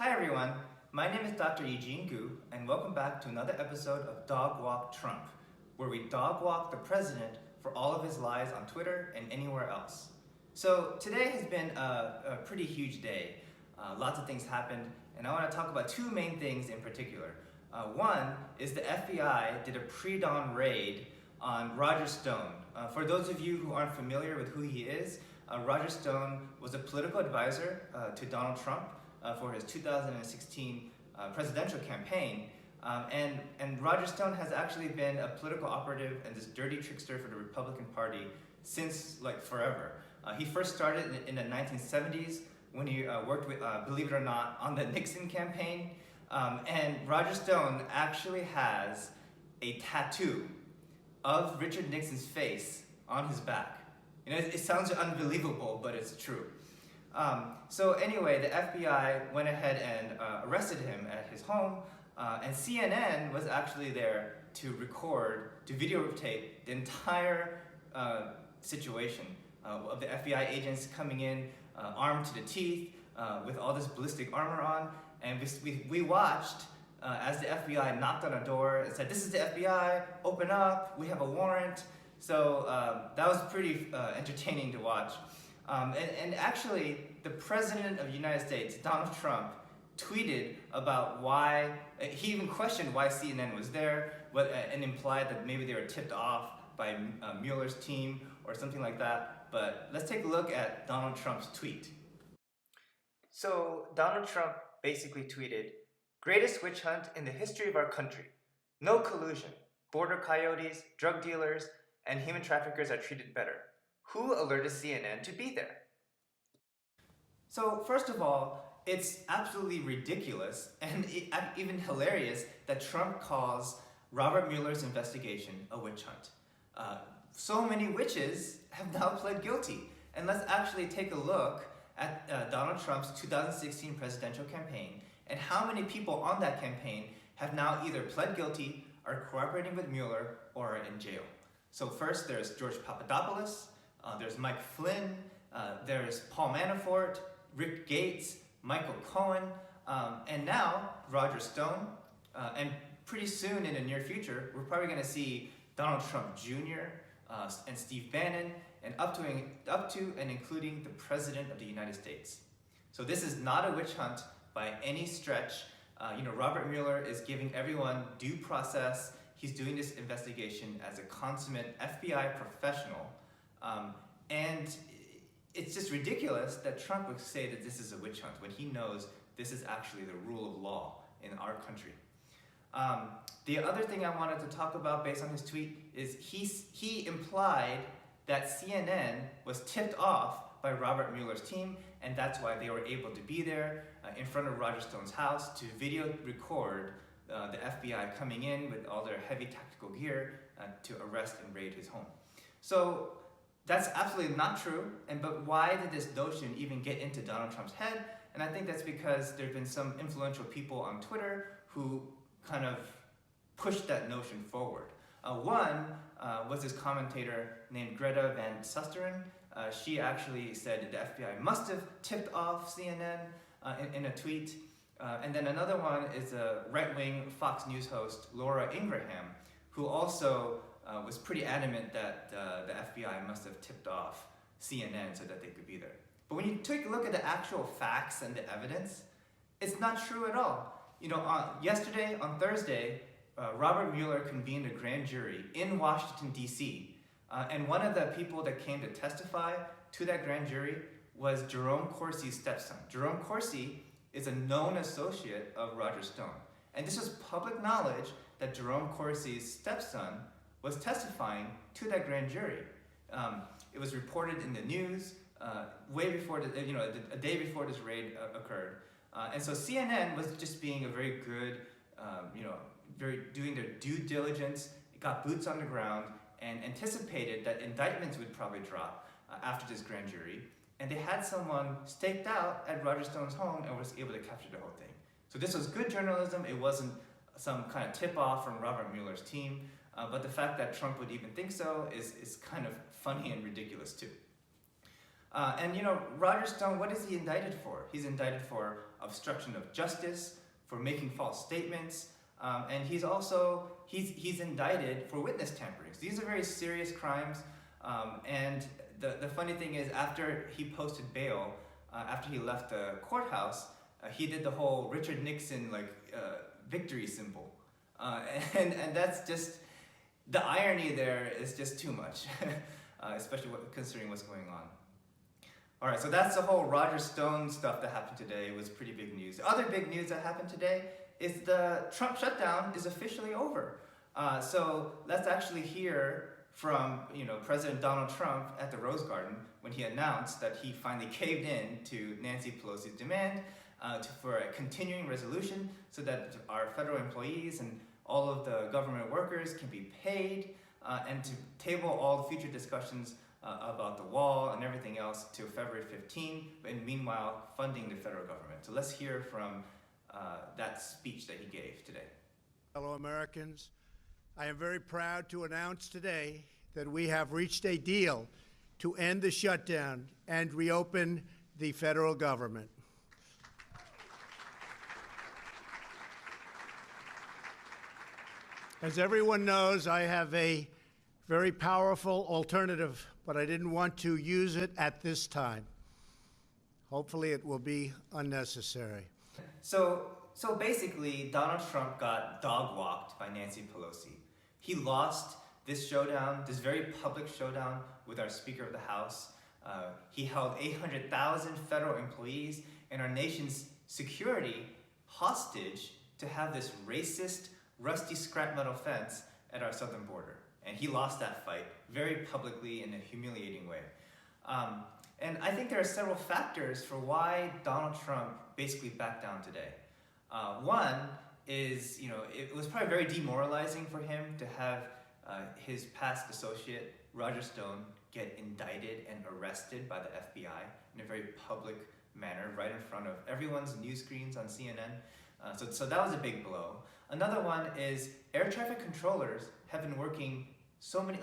Hi everyone, my name is Dr. Eugene Gu, and welcome back to another episode of Dog Walk Trump, where we dog walk the president for all of his lies on Twitter and anywhere else. So today has been a pretty huge day. Lots of things happened, and I want to talk about two main things in particular. One is the FBI did a pre-dawn raid on Roger Stone. For those of you who aren't familiar with who he is, Roger Stone was a political advisor to Donald Trump for his 2016 presidential campaign. And Roger Stone has actually been a political operative and this dirty trickster for the Republican Party since forever. He first started in the 1970s when he worked with, believe it or not, on the Nixon campaign. And Roger Stone actually has a tattoo of Richard Nixon's face on his back. You know, it sounds unbelievable, but it's true. So anyway, the FBI went ahead and arrested him at his home, and CNN was actually there to videotape the entire situation of the FBI agents coming in armed to the teeth with all this ballistic armor on, and we watched as the FBI knocked on a door and said, "This is the FBI, open up, we have a warrant." So that was pretty entertaining to watch. And actually, the President of the United States, Donald Trump, tweeted about why, he even questioned why CNN was there, and implied that maybe they were tipped off by Mueller's team or something like that. But let's take a look at Donald Trump's tweet. So Donald Trump basically tweeted, "Greatest witch hunt in the history of our country. No collusion. Border coyotes, drug dealers, and human traffickers are treated better. Who alerted CNN to be there?" So first of all, it's absolutely ridiculous and even hilarious that Trump calls Robert Mueller's investigation a witch hunt. So many witches have now pled guilty. And let's actually take a look at Donald Trump's 2016 presidential campaign and how many people on that campaign have now either pled guilty, are cooperating with Mueller, or are in jail. So first there's George Papadopoulos, there's Mike Flynn, there's Paul Manafort, Rick Gates, Michael Cohen, and now Roger Stone. And pretty soon in the near future, we're probably going to see Donald Trump Jr. And Steve Bannon, and up to and including the President of the United States. So this is not a witch hunt by any stretch. Robert Mueller is giving everyone due process. He's doing this investigation as a consummate FBI professional. And it's just ridiculous that Trump would say that this is a witch hunt when he knows this is actually the rule of law in our country. The other thing I wanted to talk about based on his tweet is he implied that CNN was tipped off by Robert Mueller's team, and that's why they were able to be there in front of Roger Stone's house to video record the FBI coming in with all their heavy tactical gear to arrest and raid his home. So that's absolutely not true, but why did this notion even get into Donald Trump's head? And I think that's because there have been some influential people on Twitter who kind of pushed that notion forward. One was this commentator named Greta Van Susteren. She actually said that the FBI must have tipped off CNN in a tweet. And then another one is a right-wing Fox News host, Laura Ingraham, who also was pretty adamant that the FBI must have tipped off CNN so that they could be there. But when you take a look at the actual facts and the evidence, it's not true at all. Yesterday, on Thursday, Robert Mueller convened a grand jury in Washington, D.C. And one of the people that came to testify to that grand jury was Jerome Corsi's stepson. Jerome Corsi is a known associate of Roger Stone. And this was public knowledge that Jerome Corsi's stepson was testifying to that grand jury. It was reported in the news way before, a day before this raid occurred. And so CNN was just being a very good, doing their due diligence, got boots on the ground, and anticipated that indictments would probably drop after this grand jury. And they had someone staked out at Roger Stone's home and was able to capture the whole thing. So this was good journalism. It wasn't some kind of tip-off from Robert Mueller's team. But the fact that Trump would even think so is kind of funny and ridiculous too. And Roger Stone, what is he indicted for? He's indicted for obstruction of justice, for making false statements, and he's indicted for witness tampering. So these are very serious crimes. And the funny thing is, after he posted bail, after he left the courthouse, he did the whole Richard Nixon victory symbol, and that's just, the irony there is just too much, especially considering what's going on. All right, so that's the whole Roger Stone stuff that happened today. It was pretty big news. The other big news that happened today is the Trump shutdown is officially over. So let's actually hear from President Donald Trump at the Rose Garden when he announced that he finally caved in to Nancy Pelosi's demand for a continuing resolution so that our federal employees and all of the government workers can be paid, and to table all the future discussions about the wall and everything else till February 15, and meanwhile funding the federal government. So let's hear from that speech that he gave today. Fellow Americans, I am very proud to announce today that we have reached a deal to end the shutdown and reopen the federal government. As everyone knows, I have a very powerful alternative, but I didn't want to use it at this time. Hopefully it will be unnecessary. So basically, Donald Trump got dog-walked by Nancy Pelosi. He lost this showdown, this very public showdown with our Speaker of the House. He held 800,000 federal employees and our nation's security hostage to have this racist, rusty scrap metal fence at our southern border. And he lost that fight very publicly in a humiliating way. And I think there are several factors for why Donald Trump basically backed down today. One is, it was probably very demoralizing for him to have his past associate, Roger Stone, get indicted and arrested by the FBI in a very public manner, right in front of everyone's news screens on CNN. So that was a big blow. Another one is air traffic controllers have been working so many,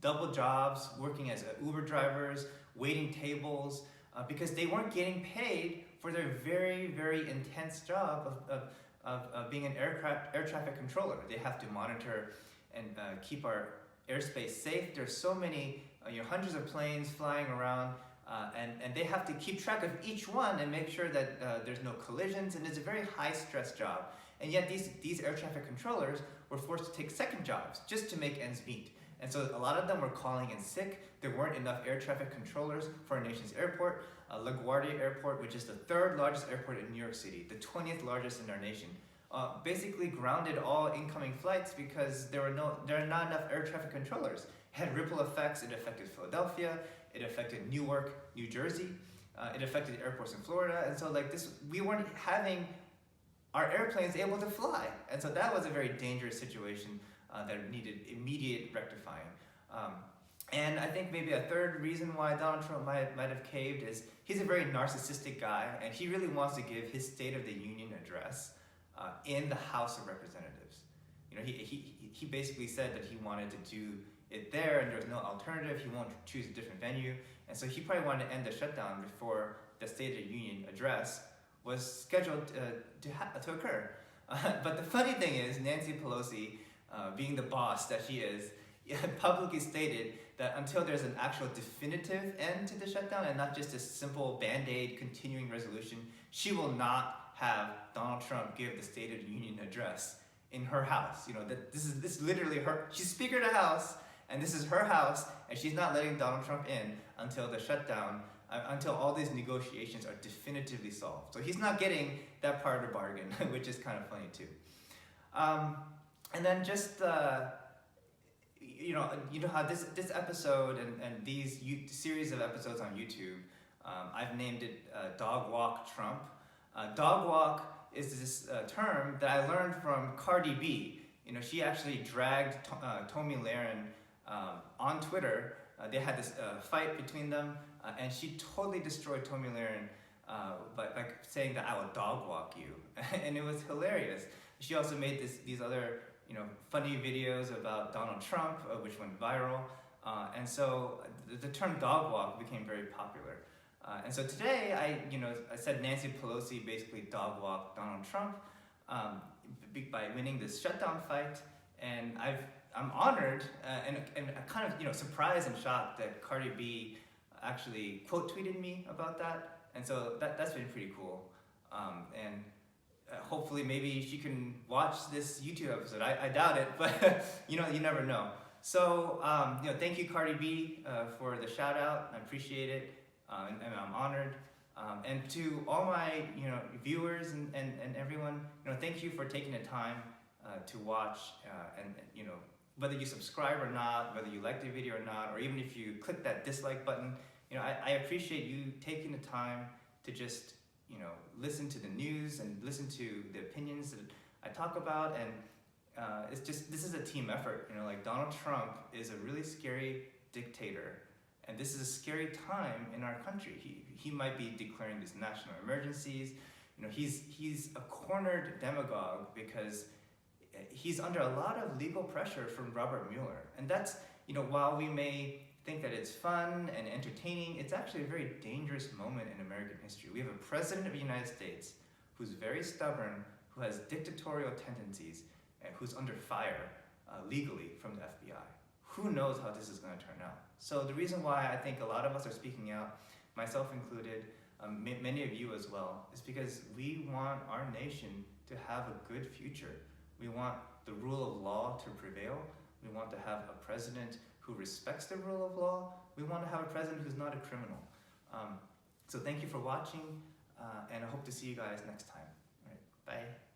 double jobs, working as Uber drivers, waiting tables, because they weren't getting paid for their very, very intense job of being an air traffic controller. They have to monitor and keep our airspace safe. There's so many, hundreds of planes flying around, and they have to keep track of each one and make sure that there's no collisions, and it's a very high-stress job. And yet these air traffic controllers were forced to take second jobs just to make ends meet. And so a lot of them were calling in sick. There weren't enough air traffic controllers for our nation's airport. LaGuardia Airport, which is the third largest airport in New York City, the 20th largest in our nation, basically grounded all incoming flights because there are not enough air traffic controllers. It had ripple effects. It affected Philadelphia. It affected Newark, New Jersey. It affected airports in Florida. And so we weren't having our airplanes able to fly. And so that was a very dangerous situation that needed immediate rectifying. And I think maybe a third reason why Donald Trump might have caved is he's a very narcissistic guy, and he really wants to give his State of the Union address in the House of Representatives. He basically said that he wanted to do it there, and there was no alternative. He won't choose a different venue, and so he probably wanted to end the shutdown before the State of the Union address was scheduled to occur. But the funny thing is, Nancy Pelosi, being the boss that she is, publicly stated that until there's an actual definitive end to the shutdown and not just a simple Band-Aid continuing resolution, she will not have Donald Trump give the State of the Union address in her house. This is literally her. She's Speaker of the House, and this is her house, and she's not letting Donald Trump in until the shutdown, until all these negotiations are definitively solved. So he's not getting that part of the bargain, which is kind of funny too. And then just how this episode and these series of episodes on YouTube, I've named it Dog Walk Trump. Dog walk is this term that I learned from Cardi B. She actually dragged Tomi Lahren on Twitter. They had this fight between them, and she totally destroyed Tomi Lahren by saying that I will dog walk you, and it was hilarious. She also made these other funny videos about Donald Trump, which went viral. And so the term dog walk became very popular. And so today, I said Nancy Pelosi basically dog walked Donald Trump by winning this shutdown fight, and I'm honored and kind of surprised and shocked that Cardi B actually quote tweeted me about that, and so that's been pretty cool. And hopefully maybe she can watch this YouTube episode. I doubt it, but you never know. So thank you, Cardi B, for the shout out. I appreciate it, and I'm honored. And to all my viewers and everyone, thank you for taking the time to watch, and whether you subscribe or not, whether you like the video or not, or even if you click that dislike button, I appreciate you taking the time to just listen to the news and listen to the opinions that I talk about. And this is a team effort. Like Donald Trump is a really scary dictator, and this is a scary time in our country. He might be declaring these national emergencies. He's a cornered demagogue because he's under a lot of legal pressure from Robert Mueller. And that's, while we may think that it's fun and entertaining, it's actually a very dangerous moment in American history. We have a president of the United States who's very stubborn, who has dictatorial tendencies, and who's under fire legally from the FBI. Who knows how this is going to turn out? So the reason why I think a lot of us are speaking out, myself included, many of you as well, is because we want our nation to have a good future. We want the rule of law to prevail. We want to have a president who respects the rule of law. We want to have a president who's not a criminal. So thank you for watching, and I hope to see you guys next time. All right, bye.